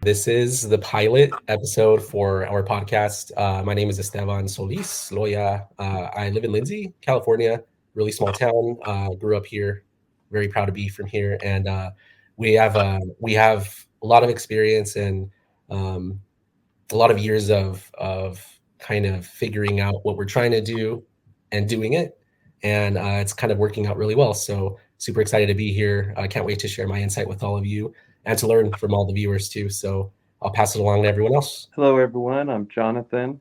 This is the pilot episode for our podcast. My name is Esteban Solis Loya. I live in Lindsay, California, really small town. Grew up here, very proud to be from here, and we have a lot of experience and um, a lot of years of kind of figuring out what we're trying to do and doing it, and it's kind of working out really well. So super excited to be here. I can't wait to share my insight with all of you and to learn from all the viewers too. So I'll pass it along to everyone else. Hello, everyone. I'm Jonathan.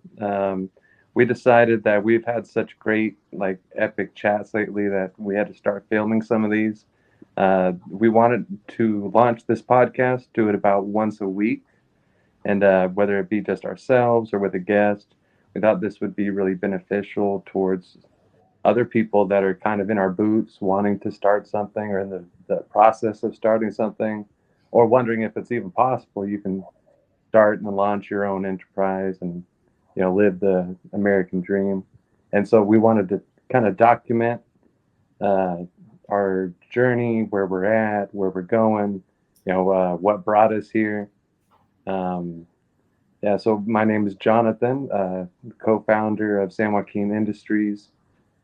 We decided that we've had such great, epic chats lately that we had to start filming some of these. We wanted to launch this podcast, do it about once a week, and whether it be just ourselves or with a guest, we thought this would be really beneficial towards other people that are kind of in our boots, wanting to start something or in the process of starting something, or wondering if it's even possible you can start and launch your own enterprise and live the American dream. And so we wanted to kind of document uh, our journey, where we're at, where we're going, what brought us here. Um, yeah, so my name is Jonathan, co-founder of San Joaquin Industries.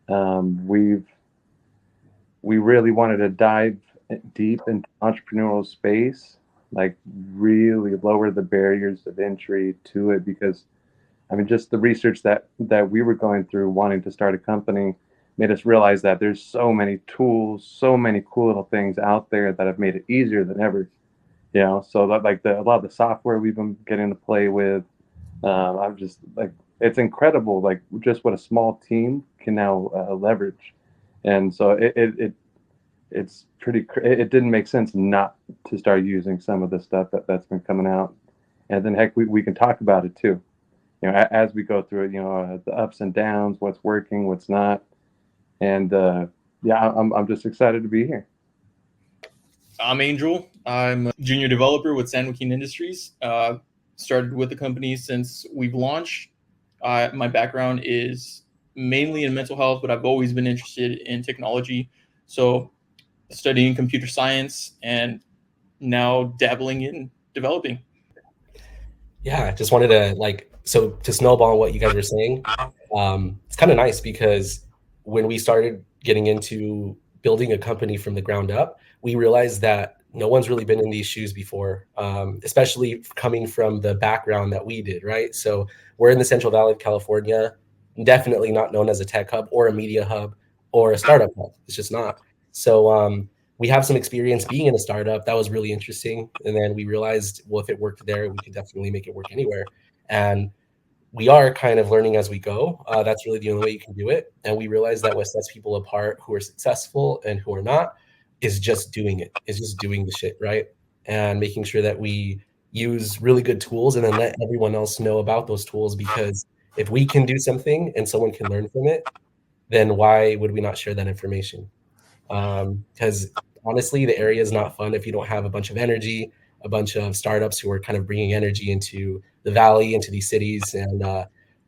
We really wanted to dive deep into entrepreneurial space, like really lower the barriers of entry to it, because I mean, just the research that we were going through, wanting to start a company, made us realize that there's so many tools, so many cool little things out there that have made it easier than ever. So that a lot of the software we've been getting to play with, I'm just like, it's incredible, like just what a small team can now leverage. And so it's it didn't make sense not to start using some of the stuff that's been coming out. And then heck, we can talk about it too, as we go through it, the ups and downs, what's working, what's not. And yeah, I'm just excited to be here. I'm Angel. I'm a junior developer with San Joaquin Industries. Started with the company since we've launched. My background is mainly in mental health, but I've always been interested in technology. So studying computer science and now dabbling in developing. Yeah, just wanted to to snowball on what you guys were saying. It's kind of nice because when we started getting into building a company from the ground up, we realized that no one's really been in these shoes before, especially coming from the background that we did, right? So we're in the Central Valley of California, definitely not known as a tech hub or a media hub or a startup hub. It's just not. So we have some experience being in a startup. That was really interesting. And then we realized, well, if it worked there, we could definitely make it work anywhere. And we are kind of learning as we go. That's really the only way you can do it. And we realize that what sets people apart who are successful and who are not is just doing it, is just doing the shit, right? And making sure that we use really good tools and then let everyone else know about those tools. Because if we can do something and someone can learn from it, then why would we not share that information? Because honestly, the area is not fun if you don't have a bunch of energy, a bunch of startups who are kind of bringing energy into the valley, into these cities,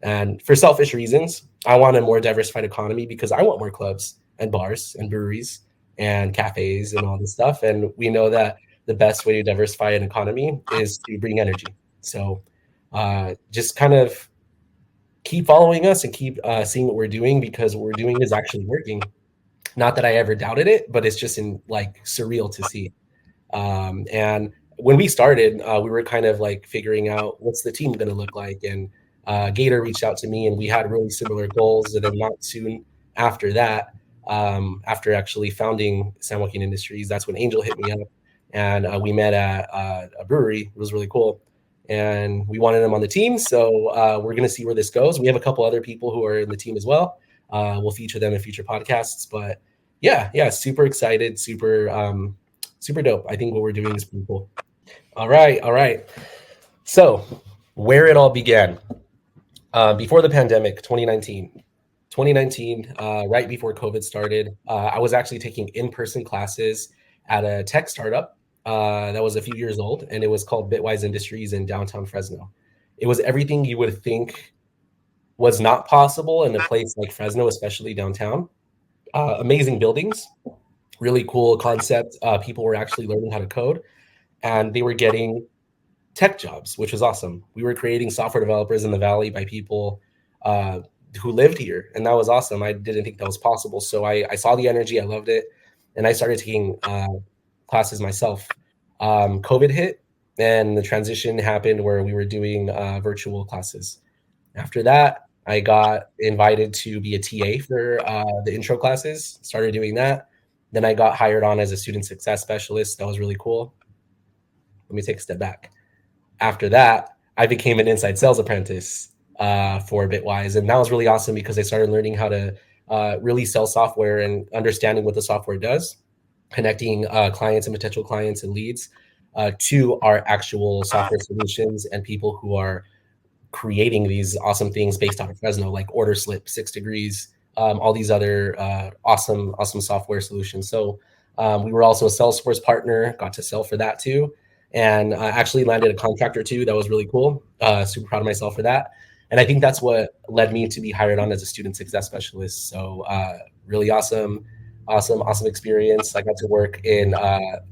and for selfish reasons, I want a more diversified economy because I want more clubs and bars and breweries and cafes and all this stuff. And we know that the best way to diversify an economy is to bring energy. So just kind of keep following us and keep seeing what we're doing because what we're doing is actually working. Not that I ever doubted it, but it's just surreal to see. And when we started, we were kind of like figuring out what's the team going to look like. And Gator reached out to me, and we had really similar goals. And then not soon after that, after actually founding San Joaquin Industries, that's when Angel hit me up, and we met at a brewery. It was really cool, and we wanted him on the team. So we're going to see where this goes. We have a couple other people who are in the team as well. We'll feature them in future podcasts, but yeah, super excited, super dope. I think what we're doing is pretty cool. All right. So where it all began, before the pandemic, 2019, right before COVID started, I was actually taking in-person classes at a tech startup that was a few years old, and it was called Bitwise Industries in downtown Fresno. It was everything you would think was not possible in a place like Fresno, especially downtown. Amazing buildings, really cool concept. People were actually learning how to code, and they were getting tech jobs, which was awesome. We were creating software developers in the Valley by people uh, who lived here, and that was awesome. I didn't think that was possible, so I saw the energy, I loved it, and I started taking classes myself. COVID hit, and the transition happened where we were doing virtual classes. After that, I got invited to be a TA for the intro classes, started doing that. Then I got hired on as a student success specialist. That was really cool. Let me take a step back. After that, I became an inside sales apprentice for Bitwise. And that was really awesome because I started learning how to really sell software and understanding what the software does, connecting clients and potential clients and leads to our actual software solutions and people who are creating these awesome things based out of Fresno, like Order Slip, 6 Degrees, all these other awesome software solutions. So we were also a Salesforce partner, got to sell for that too, and actually landed a contract or two. That was really cool. Super proud of myself for that. And I think that's what led me to be hired on as a student success specialist. So really awesome experience. I got to work in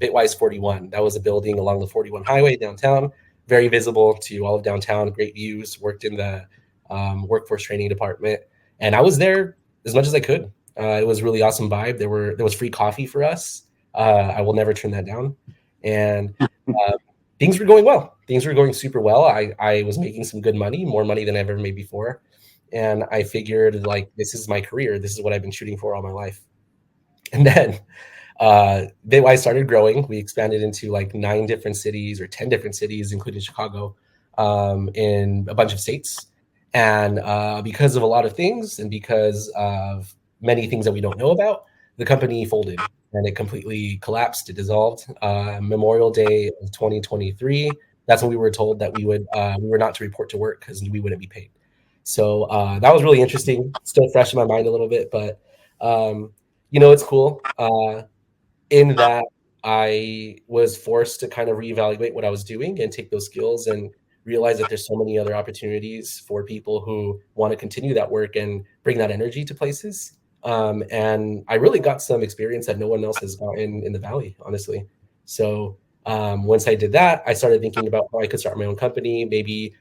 Bitwise 41. That was a building along the 41 highway downtown, very visible to all of downtown, great views, worked in the workforce training department. And I was there as much as I could. It was really awesome vibe. There was free coffee for us. I will never turn that down. And things were going well. Things were going super well. I was making some good money, more money than I've ever made before. And I figured, like, this is my career. This is what I've been shooting for all my life. And then Bitwise started growing. We expanded into like 9 different cities or 10 different cities, including Chicago, in a bunch of states. And because of a lot of things and because of many things that we don't know about, the company folded and it completely collapsed. It dissolved. Memorial Day of 2023. That's when we were told that we were not to report to work because we wouldn't be paid. So that was really interesting. Still fresh in my mind a little bit, but it's cool. In that I was forced to kind of reevaluate what I was doing and take those skills and realize that there's so many other opportunities for people who want to continue that work and bring that energy to places. And I really got some experience that no one else has gotten in the Valley, honestly. So once I did that, I started thinking about how I could start my own company, maybe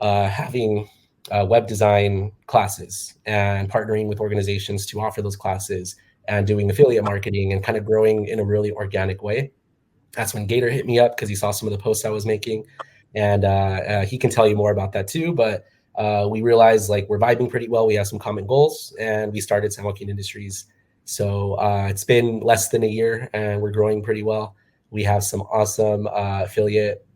having web design classes and partnering with organizations to offer those classes and doing affiliate marketing and kind of growing in a really organic way. That's when Gator hit me up because he saw some of the posts I was making. And he can tell you more about that too. But we realized like we're vibing pretty well. We have some common goals and we started San Joaquin Industries. So it's been less than a year and we're growing pretty well. We have some awesome affiliate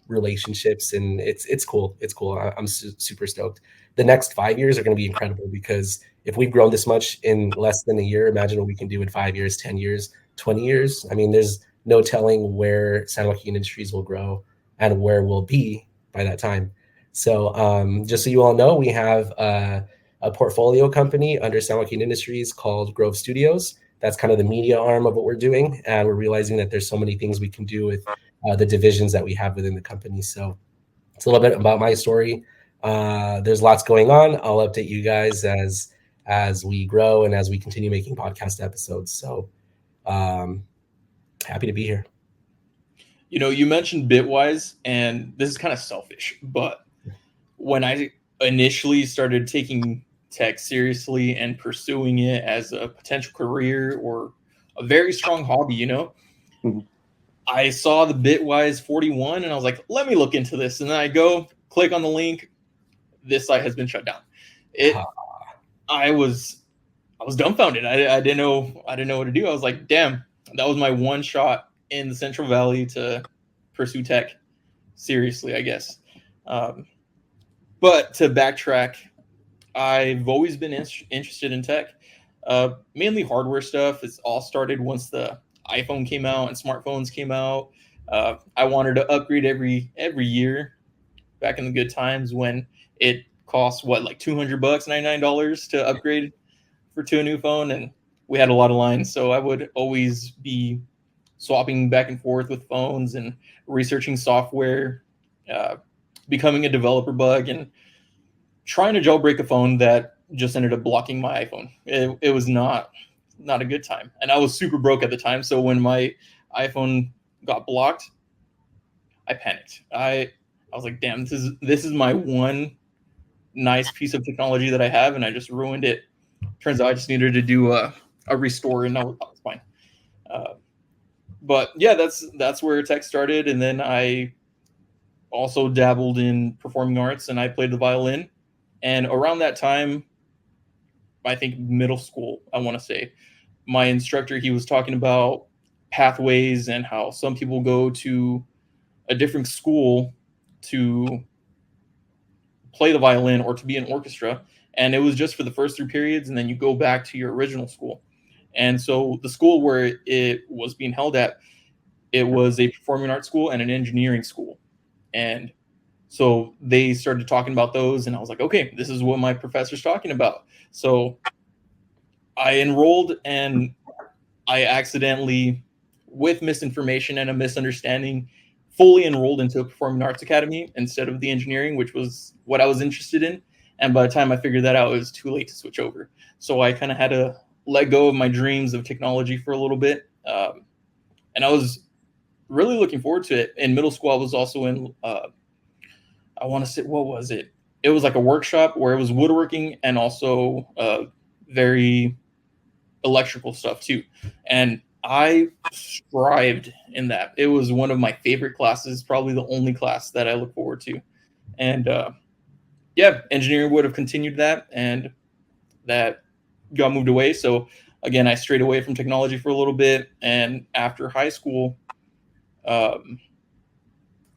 relationships and it's cool. It's cool. I'm super stoked. The next 5 years are going to be incredible because if we've grown this much in less than a year, imagine what we can do in 5 years, 10 years, 20 years. I mean, there's no telling where San Joaquin Industries will grow and where we'll be by that time. So just so you all know, we have a portfolio company under San Joaquin Industries called Grove Studios. That's kind of the media arm of what we're doing. And we're realizing that there's so many things we can do with the divisions that we have within the company. So it's a little bit about my story. There's lots going on. I'll update you guys as we grow and as we continue making podcast episodes. So happy to be here. You mentioned Bitwise, and this is kind of selfish, but when I initially started taking tech seriously and pursuing it as a potential career or a very strong hobby, Mm-hmm. I saw the Bitwise 41 and I was like, let me look into this. And then I go click on the link. This site has been shut down. I was dumbfounded. I didn't know what to do. I was like, damn, that was my one shot in the Central Valley to pursue tech seriously, I guess. But to backtrack, I've always been interested in tech, mainly hardware stuff. It's all started once the iPhone came out and smartphones came out. I wanted to upgrade every year back in the good times when it cost like $200, $99 to upgrade to a new phone, and we had a lot of lines. So I would always be swapping back and forth with phones and researching software, becoming a developer bug, and trying to jailbreak a phone that just ended up blocking my iPhone. It was not a good time. And I was super broke at the time. So when my iPhone got blocked, I panicked. I was like, damn, this is my one nice piece of technology that I have, and I just ruined it. Turns out I just needed to do a restore, and that was fine. But yeah, that's where tech started, and then I also dabbled in performing arts, and I played the violin. And around that time, I think middle school, I want to say, my instructor, he was talking about pathways and how some people go to a different school to play the violin or to be in orchestra, and it was just for the first 3 periods, and then you go back to your original school. And so the school where it was being held at, it was a performing arts school and an engineering school. And so they started talking about those, and I was like, okay, this is what my professor's talking about. So I enrolled, and I accidentally, with misinformation and a misunderstanding, fully enrolled into a performing arts academy instead of the engineering, which was what I was interested in. And by the time I figured that out, it was too late to switch over. So I kind of had to let go of my dreams of technology for a little bit. And I was really looking forward to it. In middle school, I was also in, I want to say, what was it? It was like a workshop where it was woodworking and also very electrical stuff too. And I strived in that. It was one of my favorite classes, probably the only class that I look forward to. And yeah, engineering would have continued that, and that got moved away. So again, I strayed away from technology for a little bit. And after high school, um,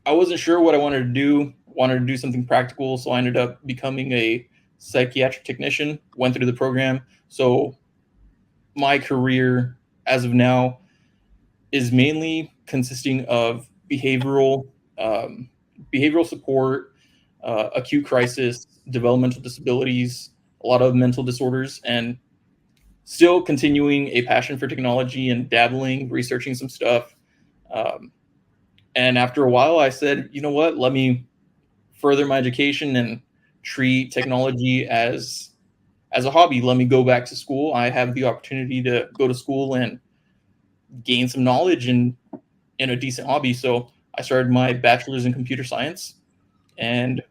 I wasn't sure what I wanted to do. Wanted to do something practical, so I ended up becoming a psychiatric technician. Went through the program. So my career as of now is mainly consisting of behavioral support, acute crisis, developmental disabilities, a lot of mental disorders, and still continuing a passion for technology and dabbling, researching some stuff. Um, and after a while, I said, you know what? Let me further my education and treat technology as a hobby. Let me go back to school. I have the opportunity to go to school and gain some knowledge in a decent hobby. So I started my bachelor's in computer science and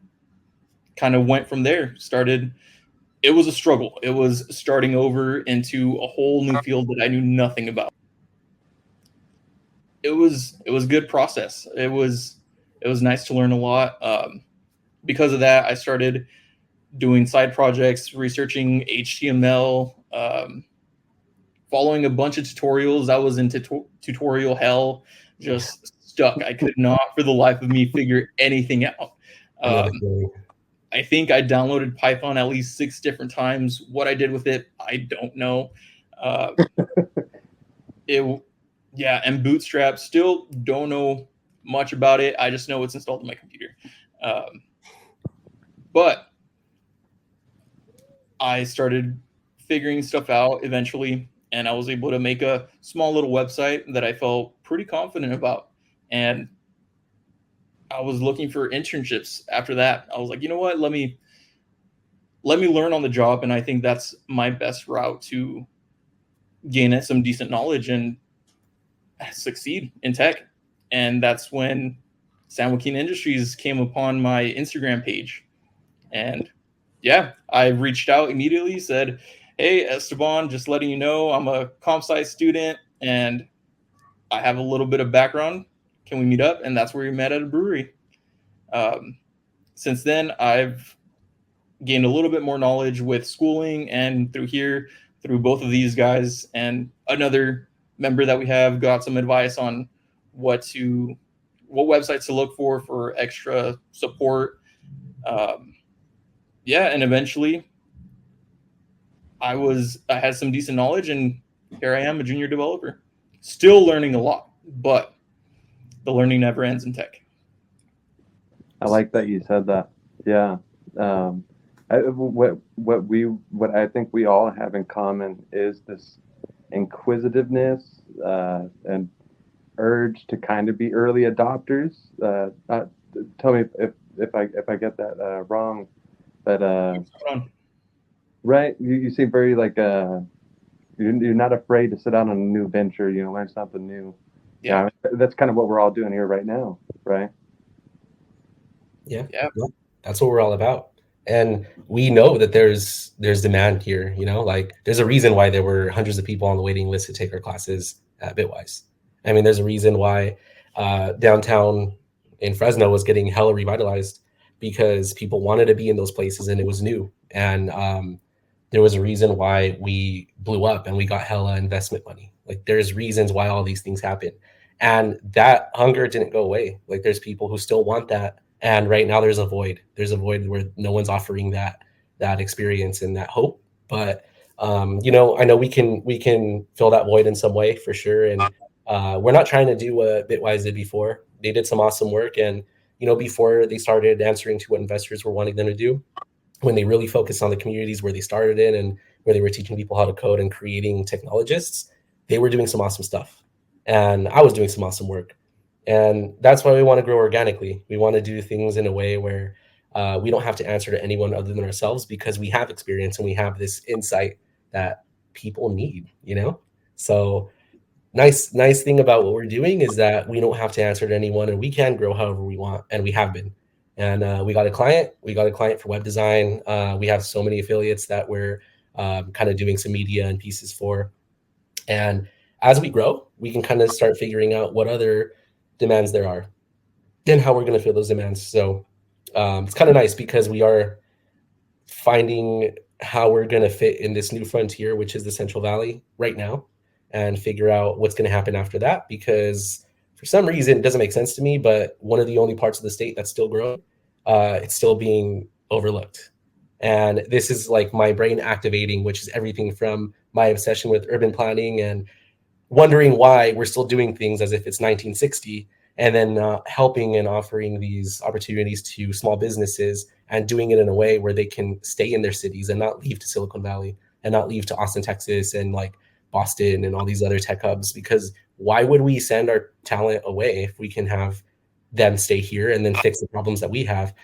kind of went from there. It was a struggle. It was starting over into a whole new field that I knew nothing about. It was a good process. It was nice to learn a lot. Because of that, I started doing side projects, researching HTML, following a bunch of tutorials. I was into tutorial hell, just stuck. I could not, for the life of me, figure anything out. I think I downloaded Python at least 6 different times. What I did with it, I don't know. Uh, and Bootstrap, still don't know much about it. I just know it's installed on my computer. But I started figuring stuff out eventually, and I was able to make a small little website that I felt pretty confident about. And I was looking for internships after that. I was like, you know what? Let me learn on the job, and I think that's my best route to gain some decent knowledge and succeed in tech. And that's when San Joaquin Industries came upon my Instagram page. And yeah, I reached out immediately, said, hey, Esteban, just letting you know I'm a comp sci student and I have a little bit of background. Can we meet up? And that's where we met at a brewery. Since then, I've gained a little bit more knowledge with schooling, and through both of these guys and another member that we have, got some advice on what websites to look for extra support. And eventually I had some decent knowledge, and here I am, a junior developer, still learning a lot, but the learning never ends in tech. I like that you said that. Yeah. What I think we all have in common is this inquisitiveness and urge to kind of be early adopters. Tell me if I get that wrong, but right, you seem very like you're not afraid to sit down on a new venture, learn something new. Yeah, that's kind of what we're all doing here right now, right? Yeah, Yeah. yeah, that's what we're all about. And we know that there's demand here, you know, like there's a reason why there were hundreds of people on the waiting list to take our classes at Bitwise. I mean, there's a reason why downtown in Fresno was getting hella revitalized because people wanted to be in those places and it was new. And there was a reason why we blew up and we got hella investment money. Like there's reasons why all these things happen. And that hunger didn't go away. Like there's people who still want that, and right now there's a void. There's a void where no one's offering that experience and that hope. But you know, I know we can fill that void in some way for sure. And we're not trying to do what Bitwise did before. They did some awesome work, and you know, before they started answering to what investors were wanting them to do, when they really focused on the communities where they started in and where they were teaching people how to code and creating technologists, they were doing some awesome stuff. And I was doing some awesome work. And that's why we want to grow organically. We want to do things in a way where we don't have to answer to anyone other than ourselves because we have experience and we have this insight that people need, you know? So nice thing about what we're doing is that we don't have to answer to anyone and we can grow however we want, and we have been. And we got a client for web design. We have so many affiliates that we're kind of doing some media and pieces for. And as we grow, we can kind of start figuring out what other demands there are and how we're going to fill those demands. So it's kind of nice because we are finding how we're going to fit in this new frontier, which is the Central Valley right now, and figure out what's going to happen after that. Because for some reason, it doesn't make sense to me, but one of the only parts of the state that's still growing, it's still being overlooked. And this is like my brain activating, which is everything from my obsession with urban planning and wondering why we're still doing things as if it's 1960, and then helping and offering these opportunities to small businesses and doing it in a way where they can stay in their cities and not leave to Silicon Valley and not leave to Austin, Texas, and like Boston and all these other tech hubs. Because why would we send our talent away if we can have them stay here and then fix the problems that we have?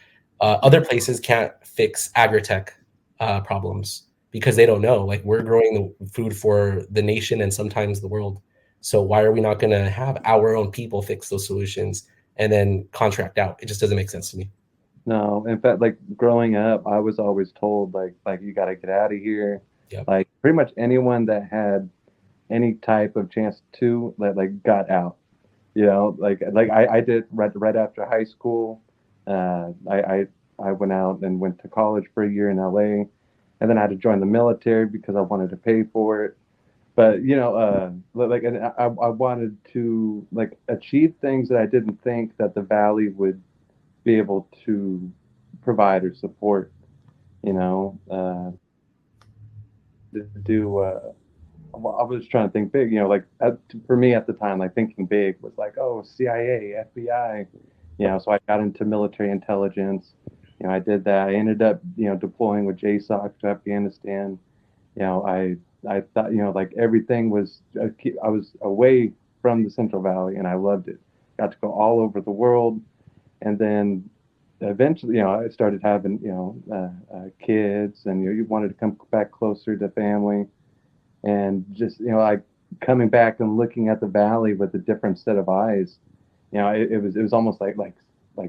Other places can't fix agri-tech problems because they don't know. Like we're growing the food for the nation and sometimes the world. So why are we not going to have our own people fix those solutions and then contract out? It just doesn't make sense to me. No, in fact, like growing up, I was always told like you got to get out of here. Yep. Like pretty much anyone that had any type of chance to like got out. You know, like I did right after high school. I went out and went to college for a year in LA, and then I had to join the military because I wanted to pay for it. But you know, like and I wanted to like achieve things that I didn't think that the valley would be able to provide or support. You know, to do. Well, I was trying to think big. You know, like for me at the time, like thinking big was like, oh, CIA, FBI. You know, so I got into military intelligence. You know, I did that. I ended up, you know, deploying with JSOC to Afghanistan. You know, I thought, you know, like everything was, I was away from the Central Valley and I loved it. Got to go all over the world. And then eventually, you know, I started having, you know, kids, and you wanted to come back closer to family, and just, you know, like coming back and looking at the valley with a different set of eyes. You know, it was almost like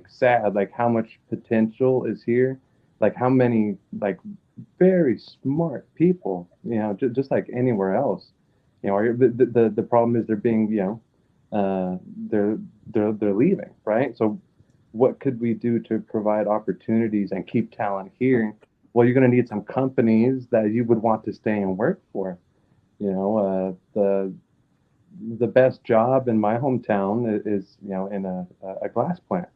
sad, like how much potential is here, like how many like very smart people, you know, just like anywhere else. You know, the problem is they're being, you know, uh, they're they're leaving, right? So what could we do to provide opportunities and keep talent here? Well, you're going to need some companies that you would want to stay and work for. You know, the best job in my hometown is, you know, in a glass plant.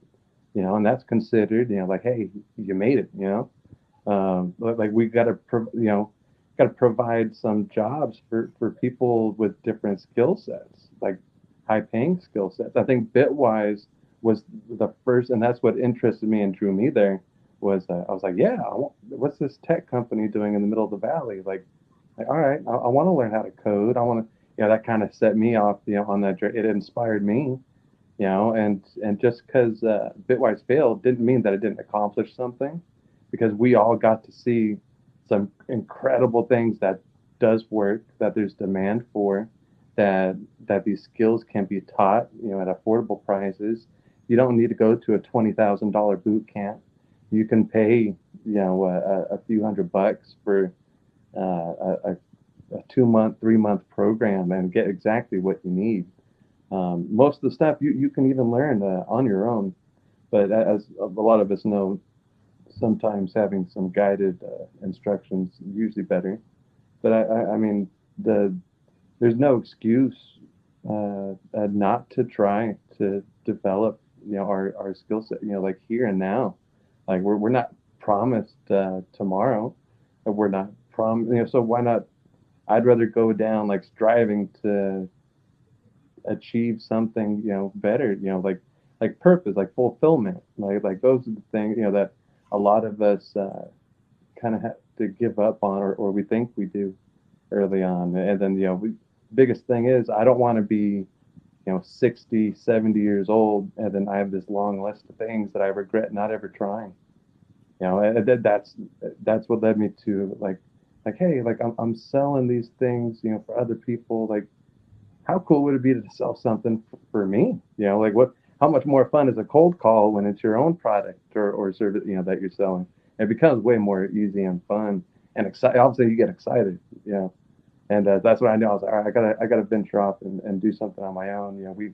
You know, and that's considered, you know, like, hey, you made it. You know, like we got to, you know, got to provide some jobs for people with different skill sets, like high paying skill sets. I think Bitwise was the first, and that's what interested me and drew me there. Was I was like, yeah, what's this tech company doing in the middle of the valley? Like, all right, I want to learn how to code. I want to, you know, that kind of set me off, you know, on that. It inspired me, you know, and just because Bitwise failed didn't mean that it didn't accomplish something, because we all got to see some incredible things that does work, that there's demand for, that these skills can be taught, you know, at affordable prices. You don't need to go to a $20,000 boot camp. You can pay, a few $100 for a 2-month, 3-month program and get exactly what you need. Most of the stuff you can even learn on your own. But as a lot of us know, sometimes having some guided instructions is usually better. But I mean, there's no excuse not to try to develop, our skill set, like here and now. Like we're not promised tomorrow. We're not so why not? I'd rather go down like striving to achieve something, better, like purpose, like fulfillment, like those are the things, that a lot of us kind of have to give up on, or we think we do early on. And then, biggest thing is I don't want to be, 60, 70 years old, and then I have this long list of things that I regret not ever trying. And that's what led me to hey, like I'm selling these things, for other people. Like, how cool would it be to sell something for me? Like how much more fun is a cold call when it's your own product or service, that you're selling? It becomes way more easy and fun and excited. Obviously, you get excited, and that's what I know. I was like, all right, I gotta venture off and do something on my own.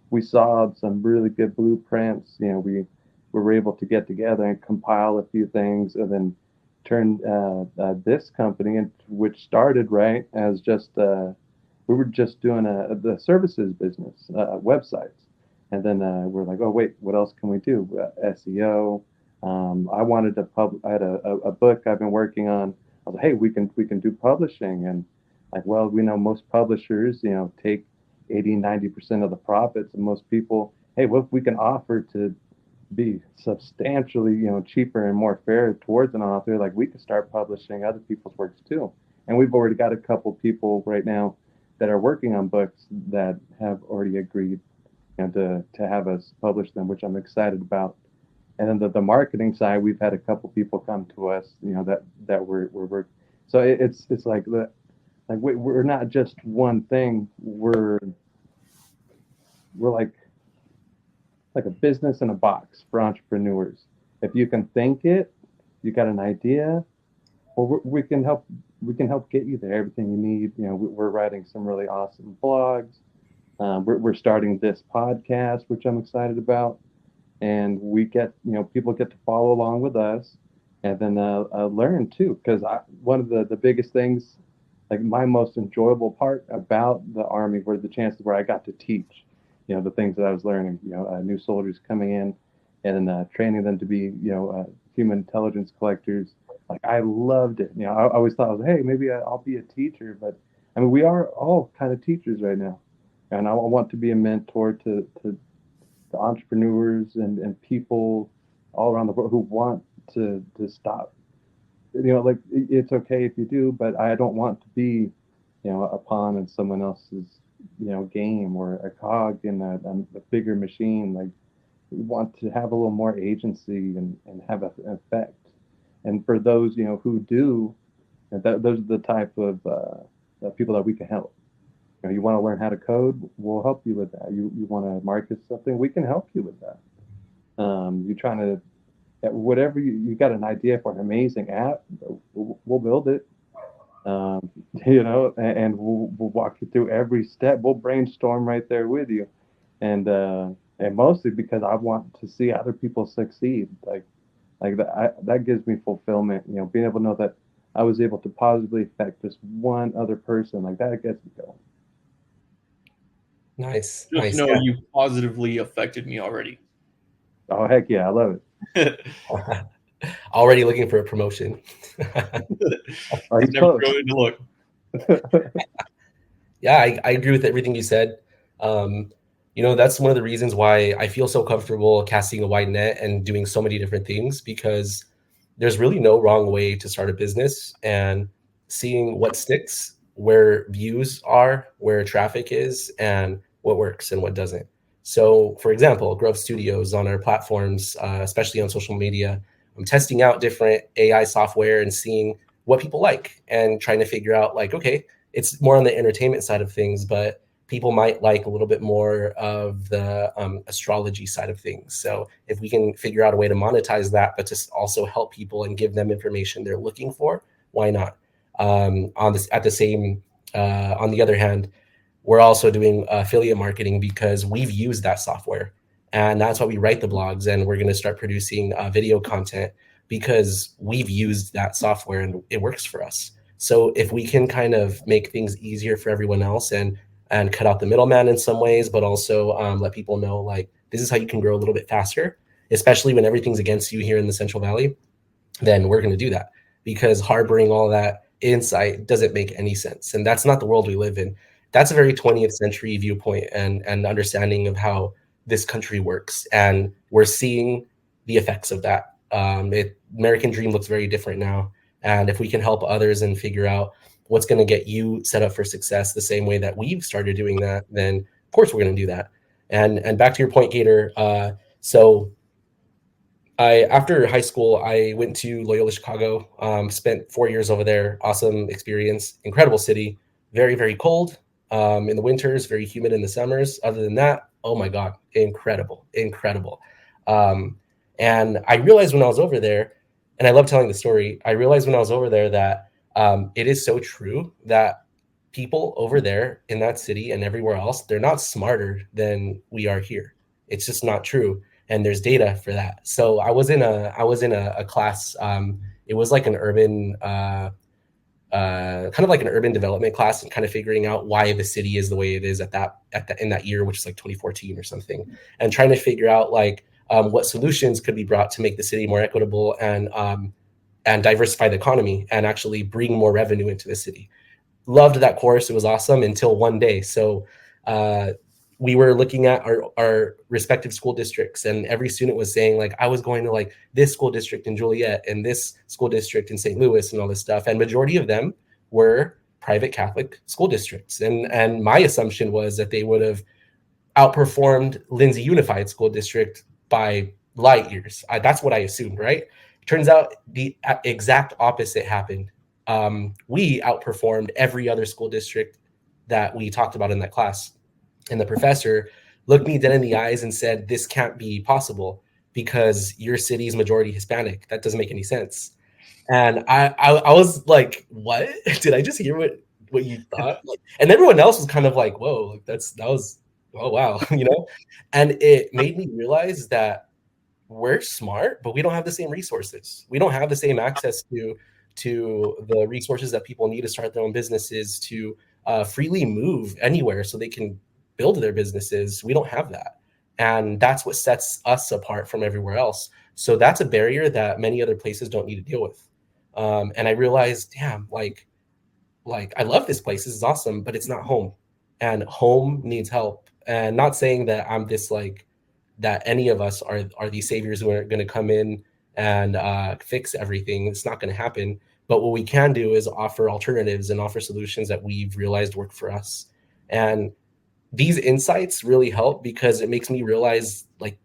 We saw some really good blueprints. We were able to get together and compile a few things, and then turn this company, which started right as just we were just doing the services business, websites, and then we're like, oh wait, what else can we do? SEO. I wanted to I had a book I've been working on. I was like, hey, we can do publishing, and like, well, we know most publishers, take 80-90% of the profits, and most people, hey, what if we can offer to be substantially, cheaper and more fair towards an author? Like, we could start publishing other people's works too. And we've already got a couple people right now that are working on books that have already agreed, to have us publish them, which I'm excited about. And then the marketing side, we've had a couple people come to us, that we're so it's like we're not just one thing. We're like a business in a box for entrepreneurs. If you can think it, you got an idea, well, we can help get you there, everything you need. We're writing some really awesome blogs. We're starting this podcast, which I'm excited about, and we get, people get to follow along with us, and then learn too. Because one of the biggest things, like my most enjoyable part about the Army, were the chances where I got to teach, the things that I was learning. New soldiers coming in, and then training them to be, human intelligence collectors. Like, I loved it. I always thought, hey, maybe I'll be a teacher. But I mean, we are all kind of teachers right now, and I want to be a mentor to entrepreneurs and people all around the world who want to stop. Like, it's okay if you do, but I don't want to be, a pawn in someone else's, game, or a cog in a bigger machine. Like, we want to have a little more agency and have an effect. And for those, who do, those are the type of people that we can help. You want to learn how to code, we'll help you with that. You want to market something, we can help you with that. You're trying to, whatever you got an idea for an amazing app, we'll build it. And we'll walk you through every step. We'll brainstorm right there with you, and mostly because I want to see other people succeed. Like that gives me fulfillment. Being able to know that I was able to positively affect just one other person, like that gets me going. Nice. Just know Yeah. you positively affected me already. Oh, heck yeah, I love it. Already looking for a promotion. Never going to look. Yeah, I agree with everything you said. That's one of the reasons why I feel so comfortable casting a wide net and doing so many different things, because there's really no wrong way to start a business, and seeing what sticks, where views are, where traffic is, and what works and what doesn't. So, for example, Growth Studios on our platforms, especially on social media, I'm testing out different AI software and seeing what people like, and trying to figure out, like, okay, it's more on the entertainment side of things, but people might like a little bit more of the astrology side of things. So if we can figure out a way to monetize that, but just also help people and give them information they're looking for, why not? On this, at the same, on the other hand, we're also doing affiliate marketing because we've used that software, and that's why we write the blogs, and we're going to start producing video content because we've used that software and it works for us. So if we can kind of make things easier for everyone else and cut out the middleman in some ways, but also let people know like this is how you can grow a little bit faster, especially when everything's against you here in the Central Valley, then we're going to do that, because harboring all that insight doesn't make any sense. And that's not the world we live in. That's a very 20th century viewpoint and understanding of how this country works. And we're seeing the effects of that. American dream looks very different now. And if we can help others and figure out what's going to get you set up for success the same way that we've started doing that, then of course we're going to do that. And back to your point, Gator. So after high school, I went to Loyola Chicago, spent 4 years over there. Awesome experience, incredible city, very, very cold in the winters, very humid in the summers. Other than that, oh my God, incredible, incredible. And I realized when I was over there, and I love telling the story, I realized when I was over there that it is so true that people over there in that city and everywhere else, they're not smarter than we are here. It's just not true, and there's data for that. So I was in a class. It was like an urban kind of like an urban development class, and kind of figuring out why the city is the way it is in that year, which is like 2014 or something, and trying to figure out like what solutions could be brought to make the city more equitable and diversify the economy and actually bring more revenue into the city. Loved that course. It was awesome until one day. So we were looking at our respective school districts, and every student was saying like, I was going to like this school district in Joliet and this school district in St. Louis and all this stuff. And majority of them were private Catholic school districts. And my assumption was that they would have outperformed Lindsay Unified School District by light years. That's what I assumed, right? Turns out the exact opposite happened. We outperformed every other school district that we talked about in that class. And the professor looked me dead in the eyes and said, this can't be possible because your city is majority Hispanic. That doesn't make any sense. And I was like, what? Did I just hear what you thought? Like, and everyone else was kind of like, whoa, like that was, oh, wow, you know? And it made me realize that we're smart, but we don't have the same resources. We don't have the same access to the resources that people need to start their own businesses, to freely move anywhere so they can build their businesses. We don't have that. And that's what sets us apart from everywhere else. So that's a barrier that many other places don't need to deal with. And I realized, damn, like I love this place. This is awesome, but it's not home. And home needs help. And not saying that I'm this like, that any of us are these saviors who are going to come in and fix everything. It's not going to happen. But what we can do is offer alternatives and offer solutions that we've realized work for us. And these insights really help because it makes me realize like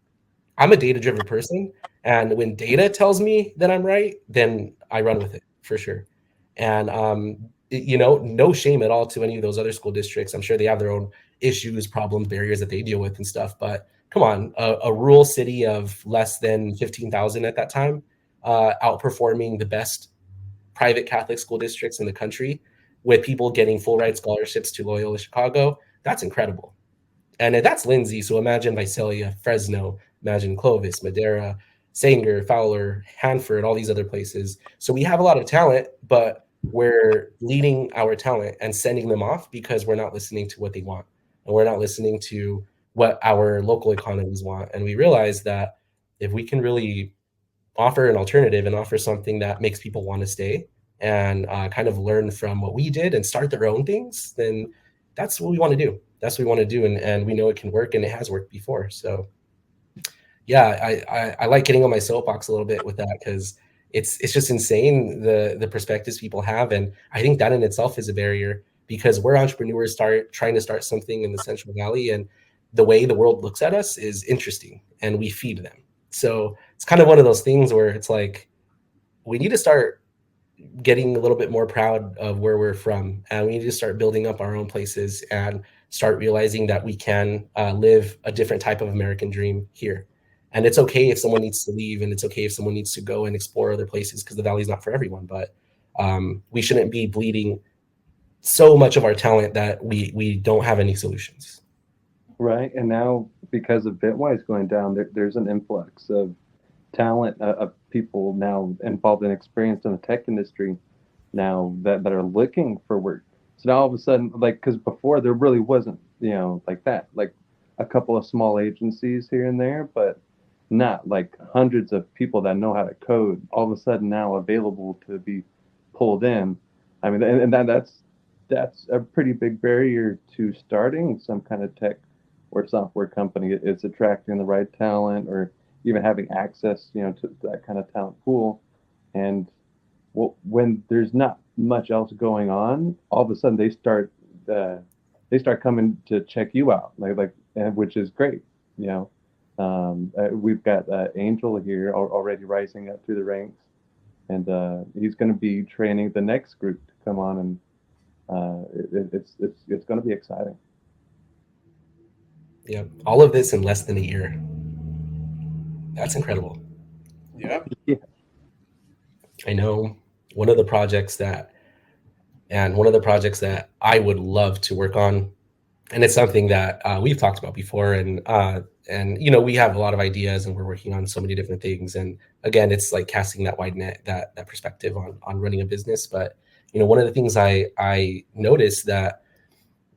I'm a data-driven person. And when data tells me that I'm right, then I run with it for sure. And, you know, no shame at all to any of those other school districts. I'm sure they have their own issues, problems, barriers that they deal with and stuff. But come on, a rural city of less than 15,000 at that time, outperforming the best private Catholic school districts in the country, with people getting full ride scholarships to Loyola Chicago. That's incredible. And that's Lindsay. So imagine Visalia, Fresno, imagine Clovis, Madera, Sanger, Fowler, Hanford, all these other places. So we have a lot of talent, but we're leading our talent and sending them off because we're not listening to what they want. And we're not listening to what our local economies want. And we realize that if we can really offer an alternative and offer something that makes people want to stay and kind of learn from what we did and start their own things, then that's what we want to do. That's what we want to do. And we know it can work, and it has worked before. So yeah, I like getting on my soapbox a little bit with that because it's just insane the perspectives people have. And I think that in itself is a barrier because we're entrepreneurs trying to start something in the Central Valley, and the way the world looks at us is interesting and we feed them. So it's kind of one of those things where it's like, we need to start getting a little bit more proud of where we're from, and we need to start building up our own places and start realizing that we can live a different type of American dream here. And it's okay if someone needs to leave, and it's okay if someone needs to go and explore other places, because the valley is not for everyone. But we shouldn't be bleeding so much of our talent that we don't have any solutions. Right. And now, because of Bitwise going down, there's an influx of talent, of people now involved and experienced in the tech industry now that are looking for work. So now all of a sudden, like, because before there really wasn't, like that, like a couple of small agencies here and there, but not like hundreds of people that know how to code all of a sudden now available to be pulled in. I mean, and that's a pretty big barrier to starting some kind of tech or software company. It's attracting the right talent, or even having access, to that kind of talent pool. And when there's not much else going on, all of a sudden they start coming to check you out, which is great. We've got Angel here already rising up through the ranks, and he's going to be training the next group to come on, and it's going to be exciting. Yeah, all of this in less than a year. That's incredible. Yeah. Yeah. I know one of the projects that I would love to work on, and it's something that we've talked about before, and we have a lot of ideas, and we're working on so many different things. And again, it's like casting that wide net, that perspective on running a business. But one of the things I noticed that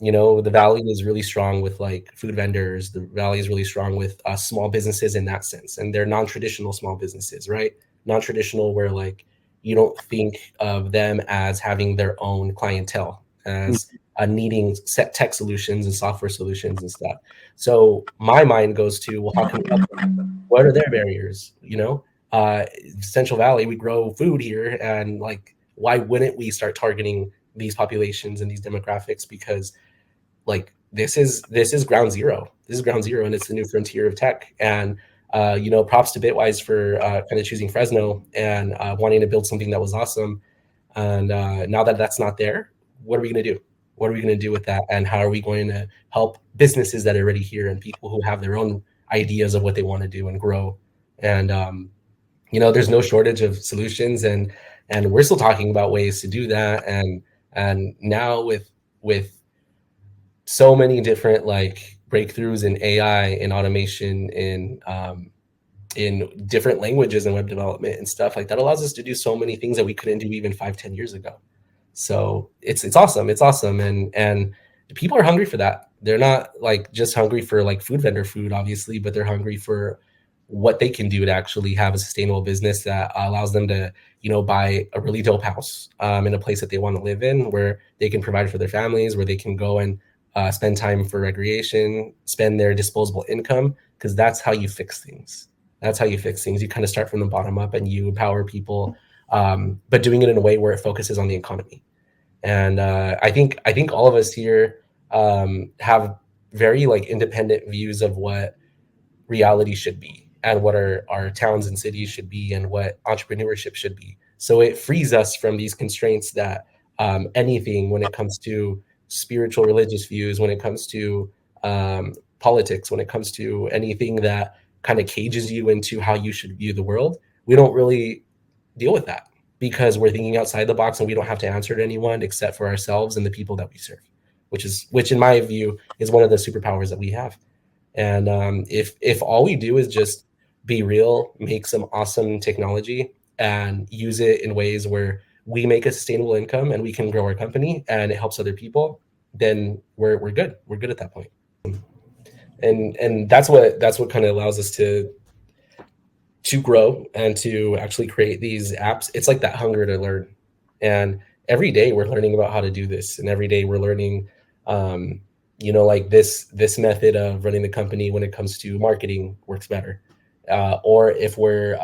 the valley is really strong with like food vendors. The valley is really strong with small businesses in that sense, and they're non-traditional small businesses, right? Non-traditional, where like you don't think of them as having their own clientele, as needing set tech solutions and software solutions and stuff. So my mind goes to, well, how can we help them? What are their barriers? Central Valley, we grow food here, and like, why wouldn't we start targeting these populations and these demographics? Because like this is ground zero. This is ground zero, and it's the new frontier of tech. And props to Bitwise for kind of choosing Fresno and wanting to build something that was awesome. And now that that's not there, what are we going to do? What are we going to do with that? And how are we going to help businesses that are already here and people who have their own ideas of what they want to do and grow? And there's no shortage of solutions, and we're still talking about ways to do that. And now with so many different like breakthroughs in AI, in automation, in different languages and web development and stuff like that, allows us to do so many things that we couldn't do even 5-10 years ago. So it's awesome. It's awesome. And people are hungry for that. They're not like just hungry for like food vendor food, obviously, but they're hungry for what they can do to actually have a sustainable business that allows them to, buy a really dope house in a place that they want to live in, where they can provide for their families, where they can go and spend time for recreation, spend their disposable income, because that's how you fix things. That's how you fix things. You kind of start from the bottom up, and you empower people, but doing it in a way where it focuses on the economy. And I think all of us here have very like independent views of what reality should be, and what our towns and cities should be, and what entrepreneurship should be. So it frees us from these constraints that anything, when it comes to spiritual religious views, when it comes to politics, when it comes to anything that kind of cages you into how you should view the world, we don't really deal with that, because we're thinking outside the box, and we don't have to answer to anyone except for ourselves and the people that we serve, which in my view is one of the superpowers that we have. And if all we do is just be real, make some awesome technology, and use it in ways where we make a sustainable income and we can grow our company and it helps other people, then we're good. We're good at that point. And that's what kind of allows us to grow and to actually create these apps. It's like that hunger to learn. And every day we're learning about how to do this, and every day we're learning like this method of running the company when it comes to marketing works better. Or if we're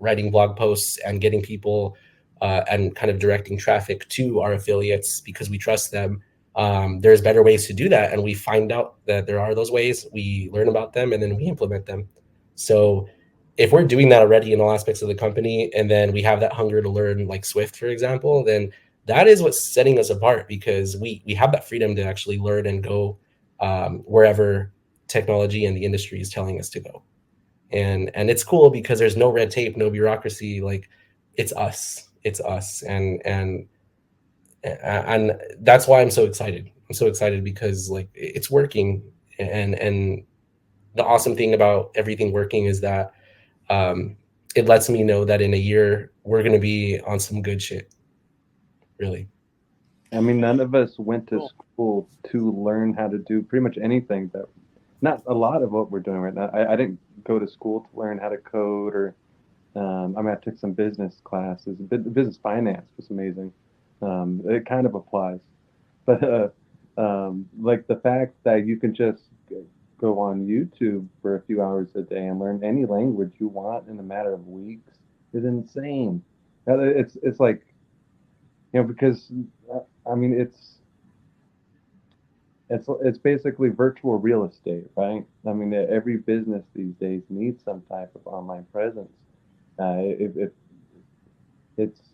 writing blog posts and getting people and kind of directing traffic to our affiliates because we trust them, there's better ways to do that. And we find out that there are those ways, we learn about them, and then we implement them. So if we're doing that already in all aspects of the company, and then we have that hunger to learn, like Swift, for example, then that is what's setting us apart, because we have that freedom to actually learn and go wherever technology and the industry is telling us to go. And it's cool because there's no red tape, no bureaucracy. Like it's us, and that's why I'm so excited. I'm so excited because like it's working, and the awesome thing about everything working is that um, it lets me know that in a year we're gonna be on some good shit. Really. I mean, none of us went to Cool. school to learn how to do pretty much anything that, not a lot of what we're doing right now. I didn't go to school to learn how to code or, I mean, I took some business classes. Business finance was amazing. It kind of applies, but like the fact that you can just go on YouTube for a few hours a day and learn any language you want in a matter of weeks is insane. It's like, because I mean, it's basically virtual real estate, right? I mean, every business these days needs some type of online presence. If it's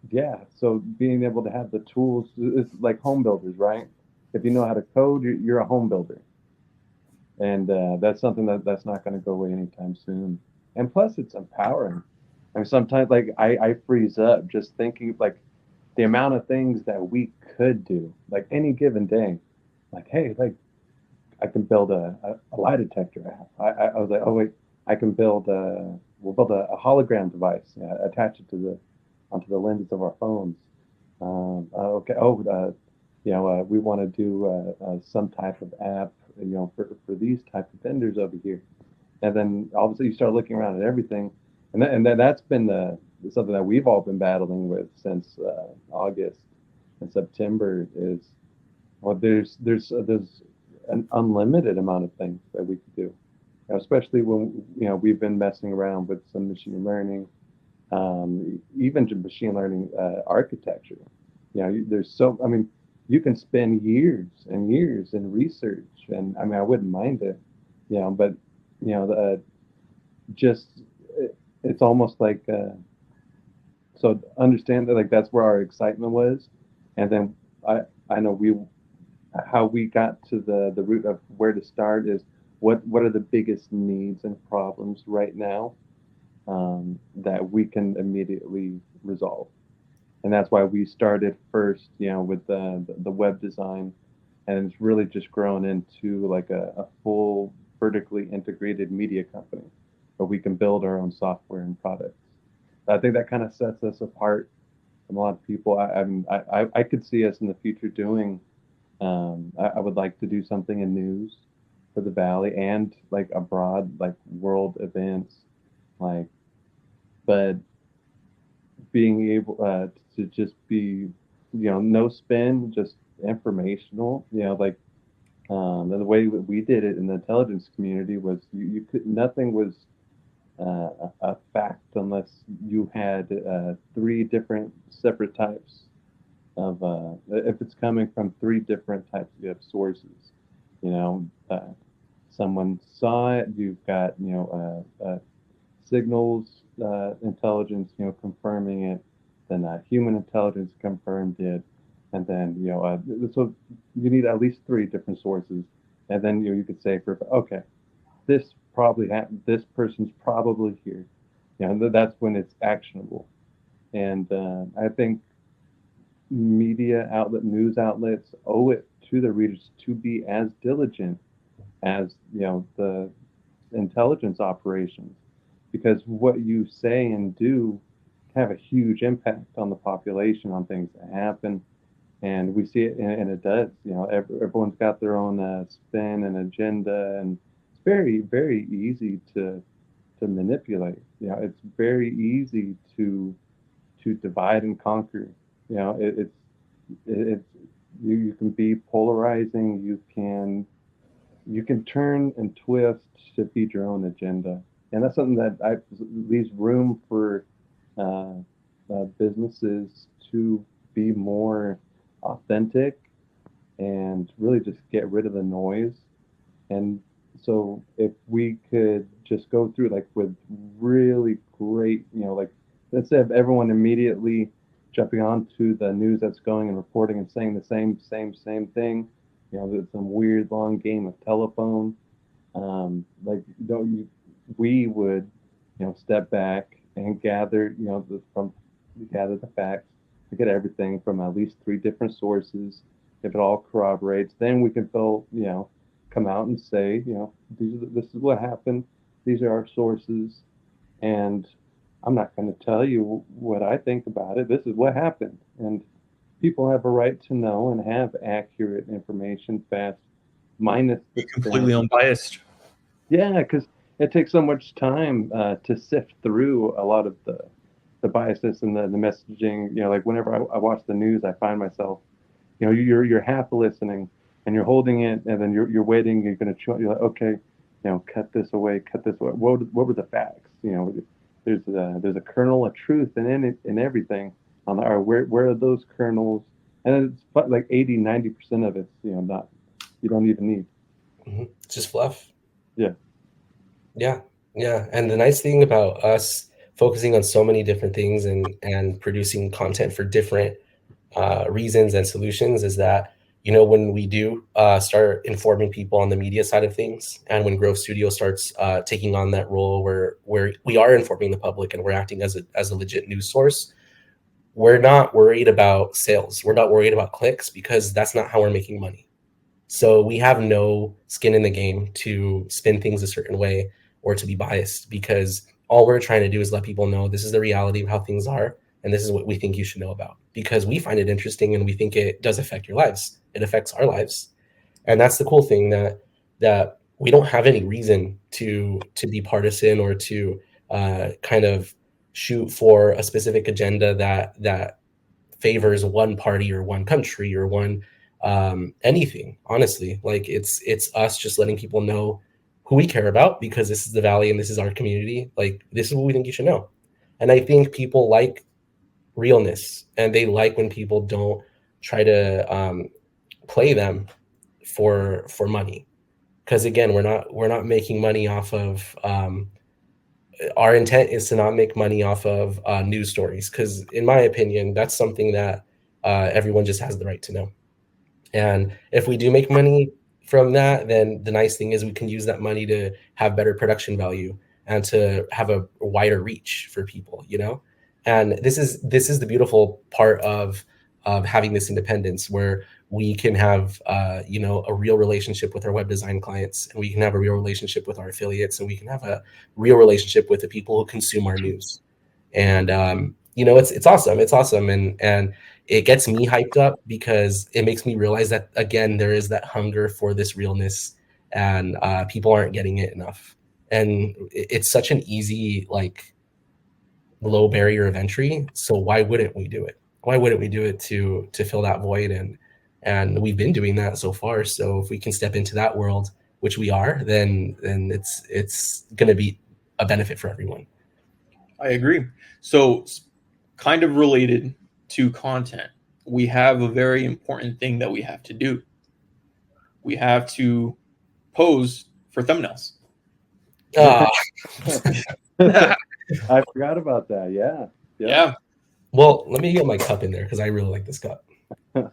Yeah, so being able to have the tools, it's like home builders, right? If you know how to code, you're a home builder, and that's something that's not going to go away anytime soon. And plus, it's empowering. I mean, sometimes like I freeze up just thinking like the amount of things that we could do, like any given day. Like, hey, like I can build a lie detector app. I was like, oh wait, I can we'll build a hologram device, attach it to the onto the lenses of our phones. Okay. We want to do some type of app, for these type of vendors over here. And then obviously you start looking around at everything, and then that's been something that we've all been battling with since August and September is, well, there's an unlimited amount of things that we could do, especially when we've been messing around with some machine learning, even to machine learning architecture. There's I mean, you can spend years and years in research, and I mean, I wouldn't mind it, but the just it's almost like so understand that like that's where our excitement was, and then I know we how we got to the root of where to start is what are the biggest needs and problems right now, that we can immediately resolve. And that's why we started first, with the web design, and it's really just grown into like a full vertically integrated media company where we can build our own software and products. I think that kind of sets us apart from a lot of people. I could see us in the future doing. I would like to do something in news for the Valley and like abroad, like world events, like, but being able to just be, no spin, just informational, like the way we did it in the intelligence community was you could nothing was a fact unless you had three different separate types of if it's coming from three different types of sources, you know, uh, someone saw it, you've got signals intelligence, confirming it, then human intelligence confirmed it, and then so you need at least three different sources, and then you could say for okay, this probably this person's probably here, that's when it's actionable, and I think news outlets owe it to the readers to be as diligent as the intelligence operations, because what you say and do have a huge impact on the population, on things that happen, and we see it, and it does. Everyone's got their own spin and agenda, and it's very, very easy to manipulate. It's very easy to divide and conquer. It's you can be polarizing. You can turn and twist to feed your own agenda, and that's something that leaves room for uh, businesses to be more authentic and really just get rid of the noise. And so, if we could just go through like with really great, like instead of everyone immediately jumping onto the news that's going and reporting and saying the same thing, It's some weird long game of telephone. Like, we would, step back and gather, gather the facts, to get everything from at least three different sources. If it all corroborates, then we can come out and say, this is what happened. These are our sources, and I'm not going to tell you what I think about it. This is what happened, and people have a right to know and have accurate information fast, minus the Completely unbiased. yeah, because it takes so much time to sift through a lot of the biases and the messaging. Like whenever I watch the news, I find myself, you're half listening and you're holding it, and then you're waiting. You're going to you're like, okay, cut this away, cut this away. What were the facts? There's a kernel of truth in everything. Or where are those kernels? And it's like 80-90% of it's not, you don't even need. It's just fluff. Yeah. Yeah. Yeah. And the nice thing about us focusing on so many different things and producing content for different reasons and solutions is that, when we do start informing people on the media side of things, and when Grove Studio starts taking on that role where we are informing the public and we're acting as a legit news source, we're not worried about sales. We're not worried about clicks, because that's not how we're making money. So we have no skin in the game to spin things a certain way or to be biased, because all we're trying to do is let people know this is the reality of how things are, and this is what we think you should know about, because we find it interesting and we think it does affect your lives. It affects our lives. And that's the cool thing, that we don't have any reason to be partisan or to kind of shoot for a specific agenda that favors one party or one country or one anything. Honestly, like it's us just letting people know who we care about, because this is the valley and this is our community. Like, this is what we think you should know. And I think people like realness, and they like when people don't try to play them for money, because again, we're not making money off of our intent is to not make money off of news stories, because in my opinion, that's something that everyone just has the right to know. And if we do make money from that, then the nice thing is we can use that money to have better production value and to have a wider reach for people, And this is the beautiful part of having this independence, where we can have a real relationship with our web design clients, and we can have a real relationship with our affiliates, and we can have a real relationship with the people who consume our news. And it's awesome. It's awesome, and it gets me hyped up, because it makes me realize that, again, there is that hunger for this realness, and people aren't getting it enough. And it's such an easy, like, low barrier of entry. So why wouldn't we do it? Why wouldn't we do it to fill that void? And we've been doing that so far. So if we can step into that world, which we are, then it's going to be a benefit for everyone. I agree. So, kind of related to content, we have a very important thing that we have to do. We have to pose for thumbnails. Ah, I forgot about that. Yeah. Yeah. well, let me get my cup in there, because I really like this cup. All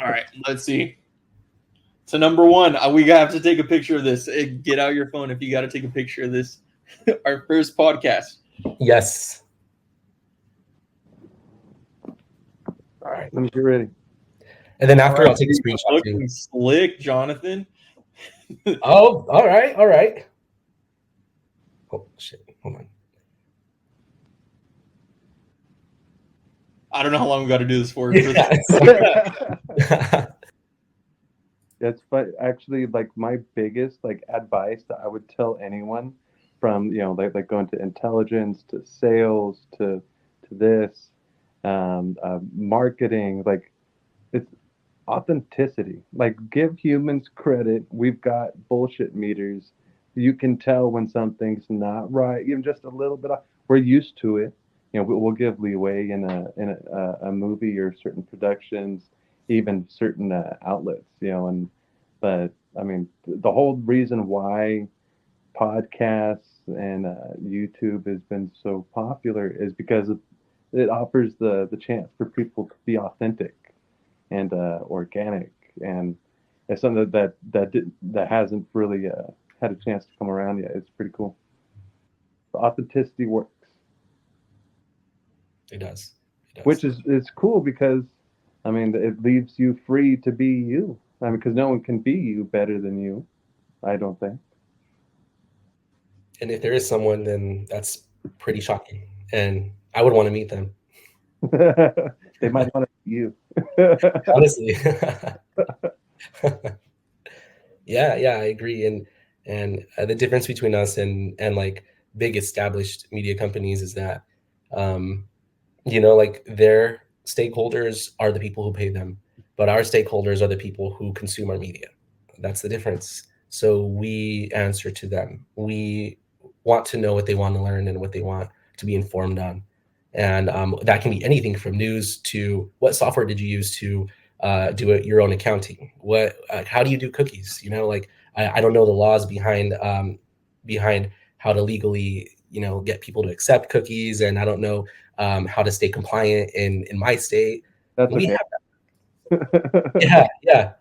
right. Let's see. So number one, we have to take a picture of this. Get out your phone if you got to take a picture of this. Our first podcast. Yes. All right. Let me get ready. And then after, All right, I'll take a screenshot looking too. slick, Jonathan. Oh, all right. All right. Oh, shit. Hold on. I don't know how long we got to do this for. That's actually like my biggest advice that I would tell anyone, from like going to intelligence to sales to this marketing, like, it's authenticity. Like, give humans credit. We've got bullshit meters. You can tell when something's not right, even just a little bit. We're used to it. We'll give leeway in a movie or certain productions, even certain outlets. But I mean, the whole reason why podcasts and YouTube has been so popular is because it offers the chance for people to be authentic and organic, and it's something that hasn't really had a chance to come around yet. It's pretty cool. The authenticity works, It does. It which does. is it's cool because I mean it leaves you free to be you. I mean, because no one can be you better than you. I don't think. And if there is someone, then that's pretty shocking. And I would want to meet them, They might want to be you. honestly. Yeah, yeah, I agree. And the difference between us and like big established media companies is that, um, like their stakeholders are the people who pay them, but our stakeholders are the people who consume our media. That's the difference. So we answer to them. We want to know what they want to learn and what they want to be informed on. And that can be anything from news to what software did you use to do your own accounting? How do you do cookies? Like I don't know the laws behind how to legally, get people to accept cookies, and I don't know how to stay compliant in my state. That's We okay. have, yeah, yeah,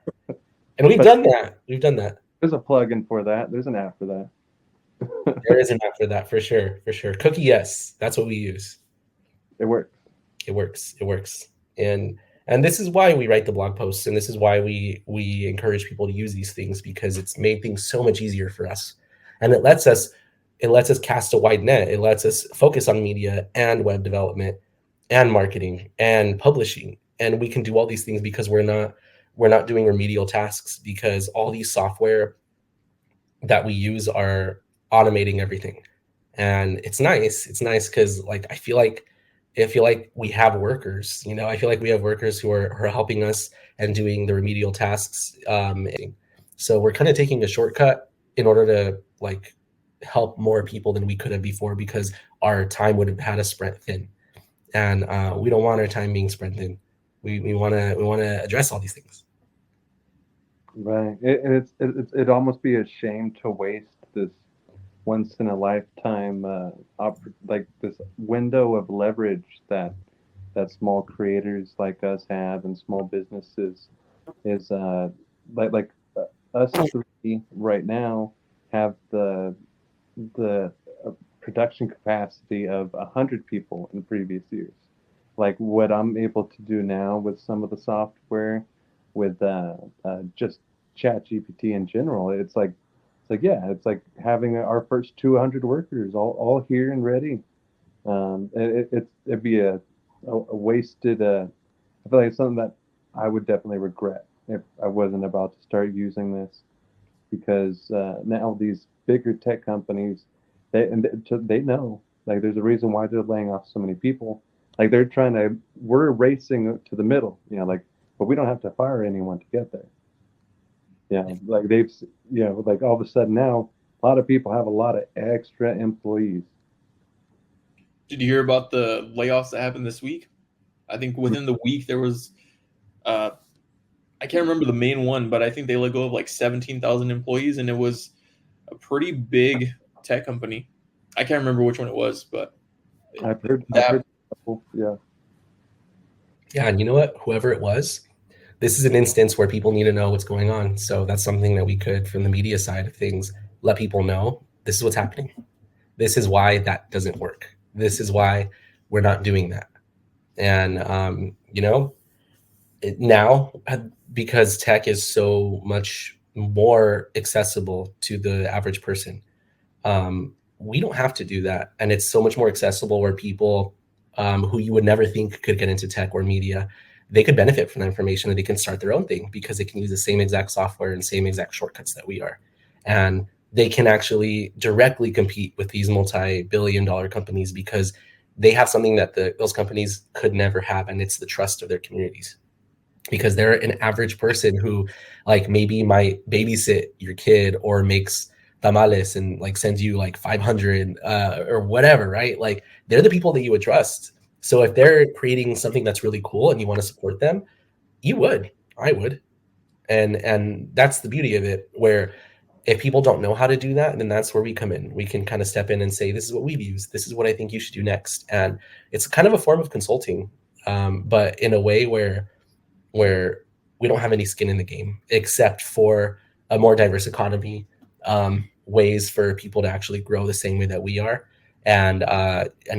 and we've But done that. We've done that. there's a plug-in for that. There's an app for There that. is an app for that, for sure, for sure. Cookie, yes, that's what we use. It works. It works. It works. And this is why we write the blog posts, and this is why we encourage people to use these things, because it's made things so much easier for us, and it lets us cast a wide net. It lets us focus on media and web development and marketing and publishing, and we can do all these things because we're not doing remedial tasks, because all these software that we use are automating everything. And it's nice because like I feel like we have workers. I feel like we have workers who are helping us and doing the remedial tasks. So we're kind of taking a shortcut in order to like help more people than we could have before, because our time would have had us spread thin, and we don't want our time being spread thin. We want to address all these things. Right. It'd almost be a shame to waste this once in a lifetime like this window of leverage that small creators like us have and small businesses is like us three right now have the production capacity of 100 people in previous years. Like what I'm able to do now with some of the software, with just Chat GPT in general, it's like yeah, it's like having our first 200 workers all here and ready. It'd be a wasted. I feel like it's something that I would definitely regret if I wasn't about to start using this, because now these bigger tech companies, they know, like there's a reason why they're laying off so many people. Like we're racing to the middle, like, but we don't have to fire anyone to get there. Like like all of a sudden now, a lot of people have a lot of extra employees. Did you hear about the layoffs that happened this week? I think within the week there was, uh, I can't remember the main one, but I think they let go of like 17,000 employees, and it was a pretty big tech company. I can't remember which one it was, but I've heard, that yeah. Yeah, and you know what? Whoever it was, this is an instance where people need to know what's going on. So that's something that we could, from the media side of things, let people know this is what's happening. This is why that doesn't work. This is why we're not doing that. And now, because tech is so much more accessible to the average person, we don't have to do that, and it's so much more accessible, where people who you would never think could get into tech or media, they could benefit from that information, and they can start their own thing because they can use the same exact software and same exact shortcuts that we are, and they can actually directly compete with these multi-billion-dollar companies, because they have something that those companies could never have, and it's the trust of their communities, because they're an average person who like maybe might babysit your kid or makes tamales and like sends you like 500 or whatever, right? Like they're the people that you would trust. So if they're creating something that's really cool and you want to support them, I would. And that's the beauty of it, where if people don't know how to do that, then that's where we come in. We can kind of step in and say, this is what we've used, this is what I think you should do next. And it's kind of a form of consulting, but in a way where we don't have any skin in the game except for a more diverse economy, ways for people to actually grow the same way that we are. And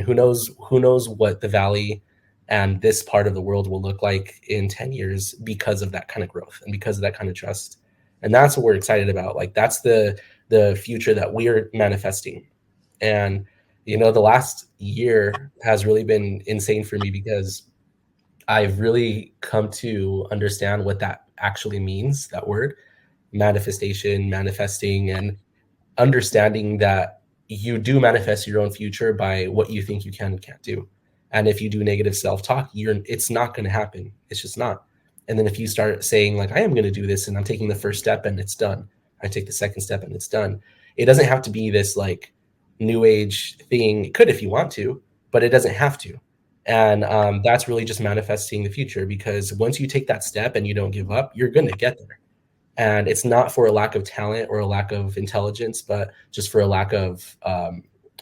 who knows what the Valley and this part of the world will look like in 10 years because of that kind of growth and because of that kind of trust. And that's what we're excited about. Like, that's the future that we're manifesting. And, the last year has really been insane for me because I've really come to understand what that actually means, that word, manifestation, manifesting, and understanding that you do manifest your own future by what you think you can and can't do. And if you do negative self-talk, it's not going to happen. It's just not. And then if you start saying like, I am going to do this and I'm taking the first step and it's done, I take the second step and it's done. It doesn't have to be this like new age thing. It could if you want to, but it doesn't have to. And that's really just manifesting the future, because once you take that step and you don't give up, you're going to get there. And it's not for a lack of talent or a lack of intelligence, but just for a lack of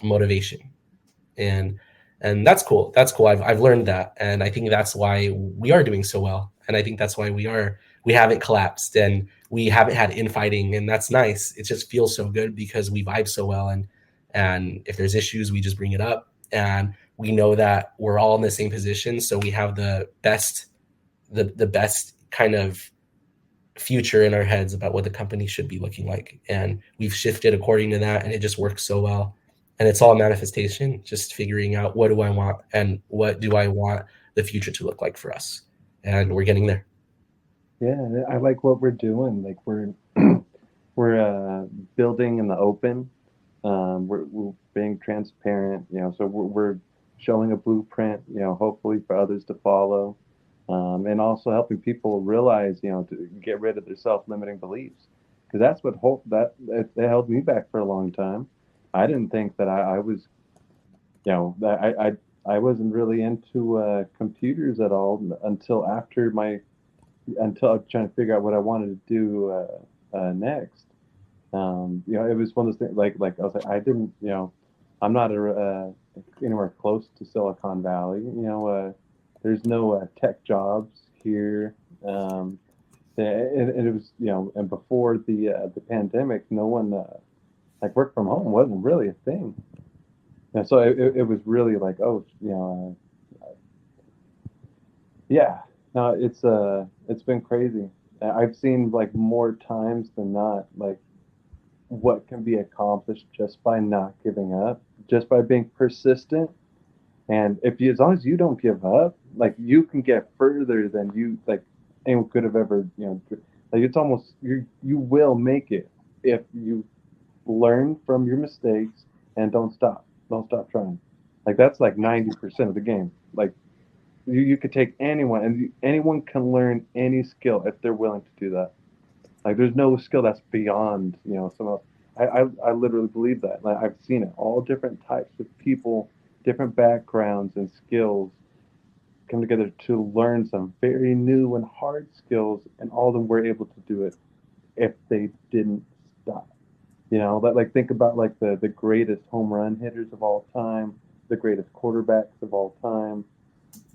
motivation. And that's cool. That's cool. I've learned that, and I think that's why we are doing so well. And I think that's why we haven't collapsed and we haven't had infighting, and that's nice. It just feels so good because we vibe so well, and if there's issues, we just bring it up, and we know that we're all in the same position, so we have the best kind of future in our heads about what the company should be looking like. And we've shifted according to that, and it just works so well. And it's all manifestation, just figuring out what do I want and what do I want the future to look like for us. And we're getting there. Yeah, I like what we're doing. Like we're building in the open. We're being transparent, so we're showing a blueprint, hopefully for others to follow. And also helping people realize, to get rid of their self-limiting beliefs, because that's what that held me back for a long time. I didn't think that I was, I wasn't really into computers at all until until I was trying to figure out what I wanted to do next. It was one of those things like I was like, I didn't, I'm not anywhere close to Silicon Valley. There's no tech jobs here. And it was, and before the pandemic, no one, like, work from home wasn't really a thing. And so it was really like, oh, yeah, no, it's been crazy. I've seen like more times than not, like, what can be accomplished just by not giving up, just by being persistent. And as long as you don't give up, like, you can get further than anyone could have ever, like, it's almost, you will make it if you learn from your mistakes and don't stop trying. Like, that's like 90% of the game. Like, you could take anyone, and anyone can learn any skill if they're willing to do that. Like, there's no skill that's beyond, someone else. I literally believe that. Like, I've seen it. All different types of people, different backgrounds and skills come together to learn some very new and hard skills, and all of them were able to do it if they didn't stop. Like, think about like the greatest home run hitters of all time, the greatest quarterbacks of all time.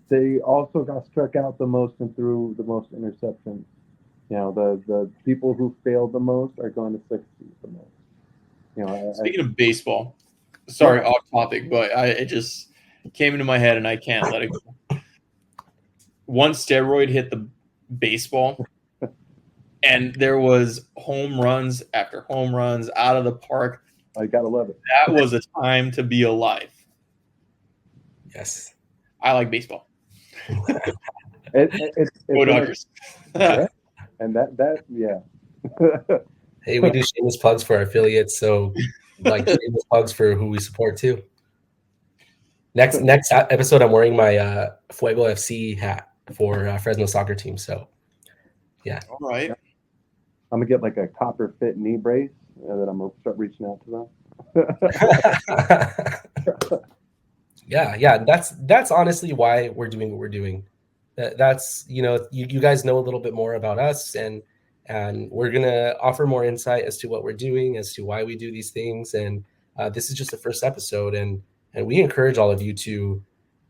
They also got struck out the most and threw the most interceptions. The people who failed the most are going to succeed the most. Speaking of baseball, sorry, off topic, but it just came into my head and I can't let it go. One steroid hit the baseball, and there was home runs after home runs out of the park. I gotta love it. That was a time to be alive. Yes. I like baseball. It's Go Dodgers. Yeah. And that yeah. Hey, we do shameless plugs for our affiliates, so like shameless plugs for who we support too. Next episode, I'm wearing my Fuego FC hat for Fresno soccer team. So, yeah. All right. I'm gonna get like a copper fit knee brace, and then I'm gonna start reaching out to them. Yeah. That's honestly why we're doing what we're doing. That's you guys know a little bit more about us, and we're gonna offer more insight as to what we're doing, as to why we do these things. And this is just the first episode, and we encourage all of you to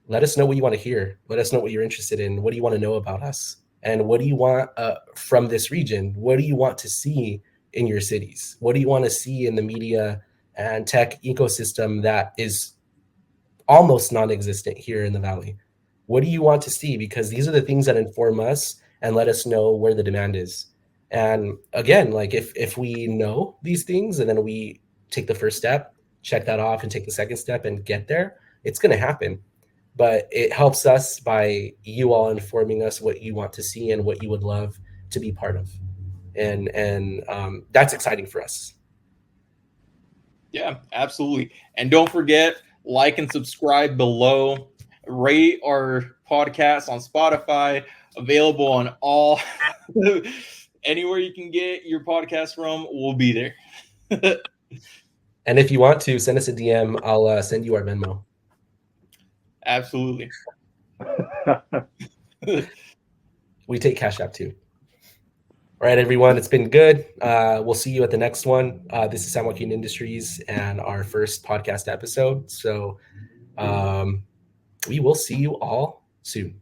let us know what you want to hear. Let us know what you're interested in. What do you want to know about us? And what do you want from this region? What do you want to see in your cities? What do you want to see in the media and tech ecosystem that is almost non-existent here in the Valley? What do you want to see? Because these are the things that inform us and let us know where the demand is. And again, like if we know these things and then we take the first step, check that off, and take the second step and get there, it's going to happen. But it helps us by you all informing us what you want to see and what you would love to be part of. And that's exciting for us. Yeah, absolutely. And don't forget, like and subscribe below. Rate our podcast on Spotify, available on all anywhere you can get your podcast from, we'll be there. And if you want to send us a DM, I'll send you our Venmo. Absolutely. We take Cash App too. All right, everyone, it's been good. We'll see you at the next one. This is San Joaquin Industries and our first podcast episode. So we will see you all soon.